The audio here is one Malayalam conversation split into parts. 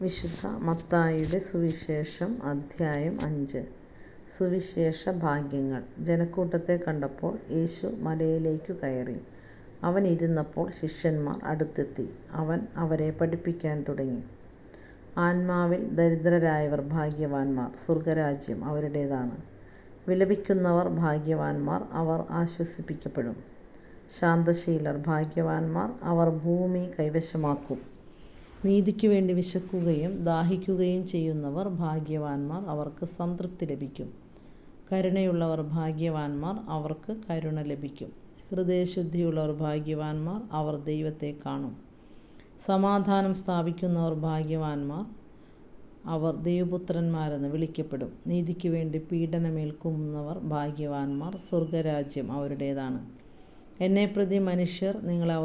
വിശുദ്ധ മത്തായിയുടെ സുവിശേഷം അധ്യായം 5. സുവിശേഷ ഭാഗ്യങ്ങൾ. ജനക്കൂട്ടത്തെ കണ്ടപ്പോൾ യേശു മലയിലേക്കു കയറി. അവൻ ഇരുന്നപ്പോൾ ശിഷ്യന്മാർ അടുത്തെത്തി. അവൻ അവരെ പഠിപ്പിക്കാൻ തുടങ്ങി. ആത്മാവിൽ ദരിദ്രരായവർ ഭാഗ്യവാന്മാർ, സ്വർഗരാജ്യം അവരുടേതാണ്. വിലപിക്കുന്നവർ ഭാഗ്യവാന്മാർ, അവർ ആശ്വസിപ്പിക്കപ്പെടും. ശാന്തശീലർ ഭാഗ്യവാന്മാർ, അവർ ഭൂമി കൈവശമാക്കും. നീതിക്കു വേണ്ടി വിശക്കുകയും ദാഹിക്കുകയും ചെയ്യുന്നവർ ഭാഗ്യവാന്മാർ, അവർക്ക് സംതൃപ്തി ലഭിക്കും. കരുണയുള്ളവർ ഭാഗ്യവാന്മാർ, അവർക്ക് കരുണ ലഭിക്കും. ഹൃദയശുദ്ധിയുള്ളവർ ഭാഗ്യവാന്മാർ, അവർ ദൈവത്തെ കാണും. സമാധാനം സ്ഥാപിക്കുന്നവർ ഭാഗ്യവാന്മാർ, അവർ ദൈവപുത്രന്മാരെന്ന് വിളിക്കപ്പെടും. നീതിക്കു വേണ്ടി പീഡനമേൽക്കുന്നവർ ഭാഗ്യവാന്മാർ, സ്വർഗരാജ്യം അവരുടേതാണ്. എന്നെപ്രതി മനുഷ്യർ നിങ്ങളെ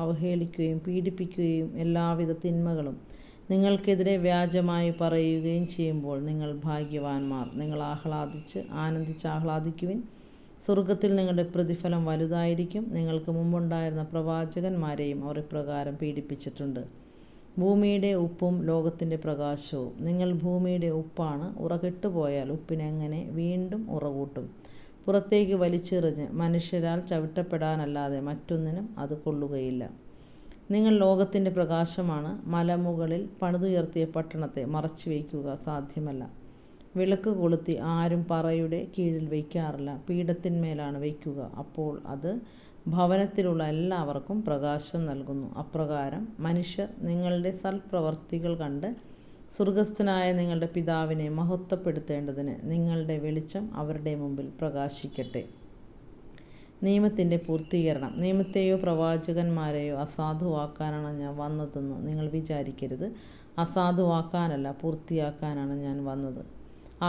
അവഹേളിക്കുകയും പീഡിപ്പിക്കുകയും എല്ലാവിധ തിന്മകളും നിങ്ങൾക്കെതിരെ വ്യാജമായി പറയുകയും ചെയ്യുമ്പോൾ നിങ്ങൾ ഭാഗ്യവാന്മാർ. നിങ്ങൾ ആനന്ദിച്ചാഹ്ലാദിക്കുവിൻ. സ്വർഗത്തിൽ നിങ്ങളുടെ പ്രതിഫലം വലുതായിരിക്കും. നിങ്ങൾക്ക് മുമ്പുണ്ടായിരുന്ന പ്രവാചകന്മാരെയും അവർ ഇപ്രകാരം പീഡിപ്പിച്ചിട്ടുണ്ട്. ഭൂമിയുടെ ഉപ്പും ലോകത്തിൻ്റെ പ്രകാശവും. നിങ്ങൾ ഭൂമിയുടെ ഉപ്പാണ്. ഉറ കെട്ടുപോയാൽ ഉപ്പിനെങ്ങനെ വീണ്ടും ഉറ കൂട്ടും? പുറത്തേക്ക് വലിച്ചെറിഞ്ഞ് മനുഷ്യരാൽ ചവിട്ടപ്പെടാനല്ലാതെ മറ്റൊന്നിനും അത് കൊള്ളുകയില്ല. നിങ്ങൾ ലോകത്തിൻ്റെ പ്രകാശമാണ്. മലമുകളിൽ പണിതുയർത്തിയ പട്ടണത്തെ മറച്ചു വയ്ക്കുക സാധ്യമല്ല. വിളക്ക് കൊളുത്തി ആരും പറയുടെ കീഴിൽ വയ്ക്കാറില്ല, പീഠത്തിന്മേലാണ് വയ്ക്കുക. അപ്പോൾ അത് ഭവനത്തിലുള്ള എല്ലാവർക്കും പ്രകാശം നൽകുന്നു. അപ്രകാരം മനുഷ്യർ നിങ്ങളുടെ സൽപ്രവർത്തികൾ കണ്ട് സ്വർഗസ്ഥനായ നിങ്ങളുടെ പിതാവിനെ മഹത്വപ്പെടുത്തേണ്ടതിന് നിങ്ങളുടെ വെളിച്ചം അവരുടെ മുമ്പിൽ പ്രകാശിക്കട്ടെ. നിയമത്തിൻ്റെ പൂർത്തീകരണം. നിയമത്തെയോ പ്രവാചകന്മാരെയോ അസാധുവാക്കാനാണ് ഞാൻ വന്നതെന്ന് നിങ്ങൾ വിചാരിക്കരുത്. അസാധുവാക്കാനല്ല, പൂർത്തിയാക്കാനാണ് ഞാൻ വന്നത്.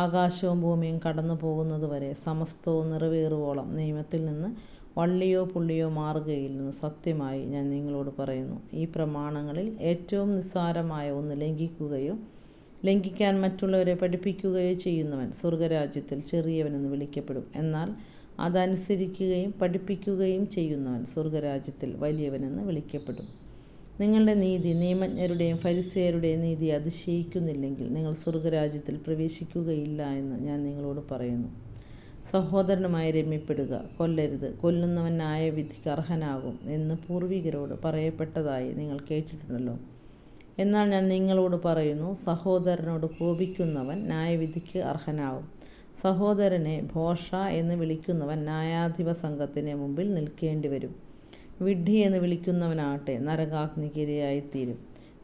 ആകാശവും ഭൂമിയും കടന്നു പോകുന്നതുവരെ സമസ്തവും നിറവേറുവോളം നിയമത്തിൽ നിന്ന് വള്ളിയോ പുള്ളിയോ മാറുകയില്ലെന്ന് സത്യമായി ഞാൻ നിങ്ങളോട് പറയുന്നു. ഈ പ്രമാണങ്ങളിൽ ഏറ്റവും നിസ്സാരമായ ഒന്ന് ലംഘിക്കാൻ മറ്റുള്ളവരെ പഠിപ്പിക്കുകയോ ചെയ്യുന്നവൻ സ്വർഗരാജ്യത്തിൽ ചെറിയവനെന്ന് വിളിക്കപ്പെടും. എന്നാൽ അതനുസരിക്കുകയും പഠിപ്പിക്കുകയും ചെയ്യുന്നവൻ സ്വർഗരാജ്യത്തിൽ വലിയവനെന്ന് വിളിക്കപ്പെടും. നിങ്ങളുടെ നീതി നിയമജ്ഞരുടെയും ഫരിസേയരുടെയും നീതി അതിശയിക്കുന്നില്ലെങ്കിൽ നിങ്ങൾ സ്വർഗരാജ്യത്തിൽ പ്രവേശിക്കുകയില്ല എന്ന് ഞാൻ നിങ്ങളോട് പറയുന്നു. സഹോദരനുമായി രമ്യപ്പെടുക, കൊല്ലരുത്, കൊല്ലുന്നവൻ ന്യായവിധിക്ക് അർഹനാകും എന്ന് പൂർവികരോട് പറയപ്പെട്ടതായി നിങ്ങൾ കേട്ടിട്ടുണ്ടല്ലോ. എന്നാൽ ഞാൻ നിങ്ങളോട് പറയുന്നു, സഹോദരനോട് കോപിക്കുന്നവൻ ന്യായവിധിക്ക് അർഹനാകും. സഹോദരനെ ഭോഷ എന്ന് വിളിക്കുന്നവൻ ന്യായാധിപ സംഘത്തിന് മുമ്പിൽ നിൽക്കേണ്ടി വരും. വിഡ്ഢി എന്ന് വിളിക്കുന്നവനാകട്ടെ നരകാഗ്നിക്ക് ഇരയായിത്തീരും.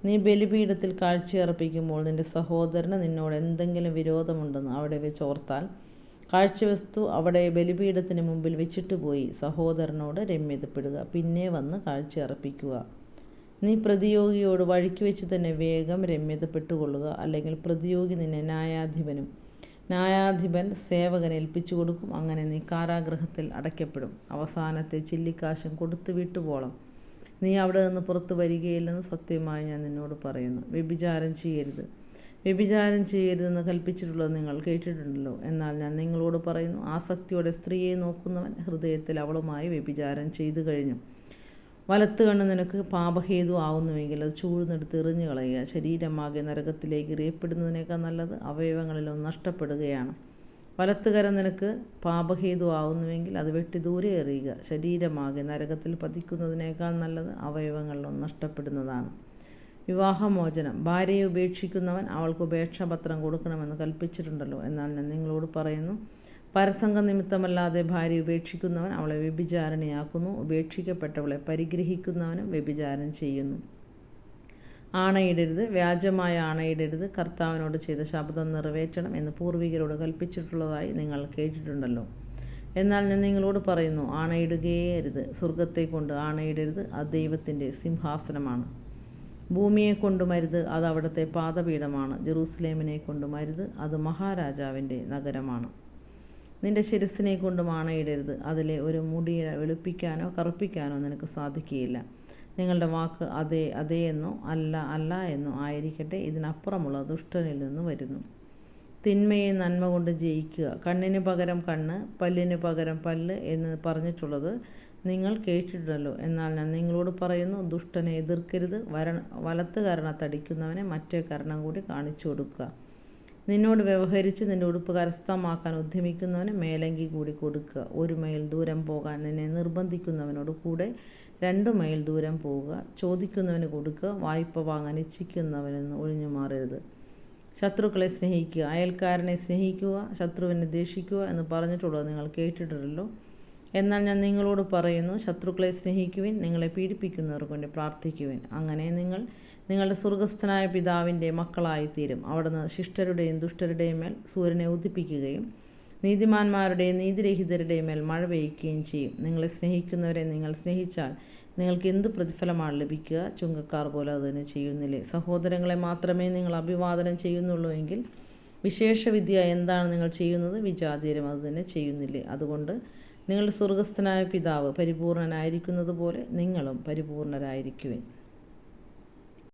നീ ബലിപീഠത്തിൽ കാഴ്ചയർപ്പിക്കുമ്പോൾ നിന്റെ സഹോദരന് നിന്നോട് എന്തെങ്കിലും വിരോധമുണ്ടെന്ന് അവിടെ വെച്ച് ഓർത്താൽ കാഴ്ചവസ്തു അവിടെ ബലിപീഠത്തിന് മുമ്പിൽ വെച്ചിട്ട് പോയി സഹോദരനോട് രമ്യതപ്പെടുക. പിന്നെ വന്ന് കാഴ്ചയർപ്പിക്കുക. നീ പ്രതിയോഗിയോട് വഴിക്ക് വെച്ച് തന്നെ വേഗം രമ്യതപ്പെട്ടുകൊള്ളുക. അല്ലെങ്കിൽ പ്രതിയോഗി നിന്നെ ന്യായാധിപൻ സേവകനെ ഏൽപ്പിച്ചു കൊടുക്കും. അങ്ങനെ നീ കാരാഗൃഹത്തിൽ അടയ്ക്കപ്പെടും. അവസാനത്തെ ചില്ലിക്കാശും കൊടുത്തു വിട്ടുപോളം നീ അവിടെ നിന്ന് പുറത്തു വരികയില്ലെന്ന് സത്യമായി ഞാൻ നിന്നോട് പറയുന്നു. വ്യഭിചാരം ചെയ്യരുതെന്ന് കൽപ്പിച്ചിട്ടുള്ളത് നിങ്ങൾ കേട്ടിട്ടുണ്ടല്ലോ. എന്നാൽ ഞാൻ നിങ്ങളോട് പറയുന്നു, ആസക്തിയോടെ സ്ത്രീയെ നോക്കുന്നവൻ ഹൃദയത്തിൽ അവളുമായി വ്യഭിചാരം ചെയ്തു കഴിഞ്ഞു. വലത്ത് കണ്ണ് നിനക്ക് പാപഹേതു ആവുന്നുവെങ്കിൽ അത് ചൂഴ്ന്നെടുത്ത് എറിഞ്ഞു കളയുക. ശരീരമാകെ നരകത്തിലേക്ക് എറിയപ്പെടുന്നതിനേക്കാൾ നല്ലത് അവയവങ്ങളിലൊന്ന് നഷ്ടപ്പെടുകയാണ്. വലത്തുകരം നിനക്ക് പാപഹേതു ആവുന്നുവെങ്കിൽ അത് വെട്ടി ദൂരെ എറിയുക. ശരീരമാകെ നരകത്തിൽ പതിക്കുന്നതിനേക്കാൾ നല്ലത് അവയവങ്ങളിലൊന്ന് നഷ്ടപ്പെടുന്നതാണ്. വിവാഹമോചനം. ഭാര്യയെ ഉപേക്ഷിക്കുന്നവൻ അവൾക്ക് ഉപേക്ഷാപത്രം കൊടുക്കണമെന്ന് കൽപ്പിച്ചിട്ടുണ്ടല്ലോ. എന്നാൽ ഞാൻ നിങ്ങളോട് പറയുന്നു, പരസംഗ നിമിത്തമല്ലാതെ ഭാര്യ ഉപേക്ഷിക്കുന്നവൻ അവളെ വ്യഭിചാരിണിയാക്കുന്നു. ഉപേക്ഷിക്കപ്പെട്ടവളെ പരിഗ്രഹിക്കുന്നവനും വ്യഭിചാരം ചെയ്യുന്നു. ആണയിടരുത്, വ്യാജമായ ആണയിടരുത്. കർത്താവിനോട് ചെയ്ത ശപഥം നിറവേറ്റണം എന്ന് പൂർവികരോട് കൽപ്പിച്ചിട്ടുള്ളതായി നിങ്ങൾ കേട്ടിട്ടുണ്ടല്ലോ. എന്നാൽ ഞാൻ നിങ്ങളോട് പറയുന്നു, ആണയിടുകയേ അരുത്. സ്വർഗത്തെ കൊണ്ട് ആണയിടരുത്, അത് ദൈവത്തിൻ്റെ സിംഹാസനമാണ്. ഭൂമിയെ കൊണ്ടുമരുത്, അത് അവിടുത്തെ പാദപീഠമാണ്. ജെറൂസലേമിനെ കൊണ്ടുമരുത്, അത് മഹാരാജാവിൻ്റെ നഗരമാണ്. നിന്റെ ശിരസ്സിനെ കൊണ്ടും ആണയിടരുത്. അതിലെ ഒരു മുടി വെളുപ്പിക്കാനോ കറുപ്പിക്കാനോ നിനക്ക് സാധിക്കുകയില്ല. നിങ്ങളുടെ വാക്ക് അതെ അതെ എന്നോ അല്ല അല്ല എന്നോ ആയിരിക്കട്ടെ. ഇതിനപ്പുറമുള്ള ദുഷ്ടനിൽ നിന്ന് വരുന്നു. തിന്മയെ നന്മ കൊണ്ട് ജയിക്കുക. കണ്ണിന് പകരം കണ്ണ്, പല്ലിന് പകരം പല്ല് എന്ന് പറഞ്ഞിട്ടുള്ളത് നിങ്ങൾ കേട്ടിട്ടുണ്ടല്ലോ. എന്നാൽ ഞാൻ നിങ്ങളോട് പറയുന്നു, ദുഷ്ടനെ എതിർക്കരുത്, വലത്ത് കരണത്തടിക്കുന്നവനെ മറ്റേ കരണം കൂടി കാണിച്ചു കൊടുക്കുക. നിന്നോട് വ്യവഹരിച്ച് നിന്റെ ഉടുപ്പ് കരസ്ഥമാക്കാൻ ഉദ്യമിക്കുന്നവന് മേലങ്കി കൂടി കൊടുക്കുക. 1 മൈൽ ദൂരം പോകാൻ നിന്നെ നിർബന്ധിക്കുന്നവനോട് കൂടെ 2 മൈൽ ദൂരം പോവുക. ചോദിക്കുന്നവന് കൊടുക്കുക, വായ്പ വാങ്ങാൻ ഇച്ഛിക്കുന്നവനിൽ നിന്ന് ഒഴിഞ്ഞു മാറരുത്. ശത്രുക്കളെ സ്നേഹിക്കുക, അയൽക്കാരനെ സ്നേഹിക്കുക, ശത്രുവിനെ ദ്വേഷിക്കുക എന്ന് പറഞ്ഞിട്ടുള്ളത് നിങ്ങൾ കേട്ടിട്ടുണ്ടല്ലോ. എന്നാൽ ഞാൻ നിങ്ങളോട് പറയുന്നു, ശത്രുക്കളെ സ്നേഹിക്കുവിൻ, നിങ്ങളെ പീഡിപ്പിക്കുന്നവർക്ക് വേണ്ടി പ്രാർത്ഥിക്കുവിൻ. അങ്ങനെ നിങ്ങൾ നിങ്ങളുടെ സ്വർഗസ്ഥനായ പിതാവിൻ്റെ മക്കളായിത്തീരും. അവിടുന്ന് ശിഷ്ടരുടെയും ദുഷ്ടരുടെയും മേൽ സൂര്യനെ ഉദിപ്പിക്കുകയും നീതിമാന്മാരുടെയും നീതിരഹിതരുടെയും മേൽ മഴ പെയ്യുകയും ചെയ്യും. നിങ്ങളെ സ്നേഹിക്കുന്നവരെ നിങ്ങൾ സ്നേഹിച്ചാൽ നിങ്ങൾക്ക് എന്ത് പ്രതിഫലമാണ് ലഭിക്കുക? ചുങ്കക്കാർ പോലെ അതുതന്നെ ചെയ്യുന്നില്ലേ? സഹോദരങ്ങളെ മാത്രമേ നിങ്ങൾ അഭിവാദനം ചെയ്യുന്നുള്ളൂ എങ്കിൽ വിശേഷവിദ്യ എന്താണ് നിങ്ങൾ ചെയ്യുന്നത്? വിജാതീയരും അതുതന്നെ ചെയ്യുന്നില്ലേ? അതുകൊണ്ട് നിങ്ങളുടെ സ്വർഗസ്ഥനായ പിതാവ് പരിപൂർണനായിരിക്കുന്നത് പോലെ നിങ്ങളും പരിപൂർണരായിരിക്കുവിൻ.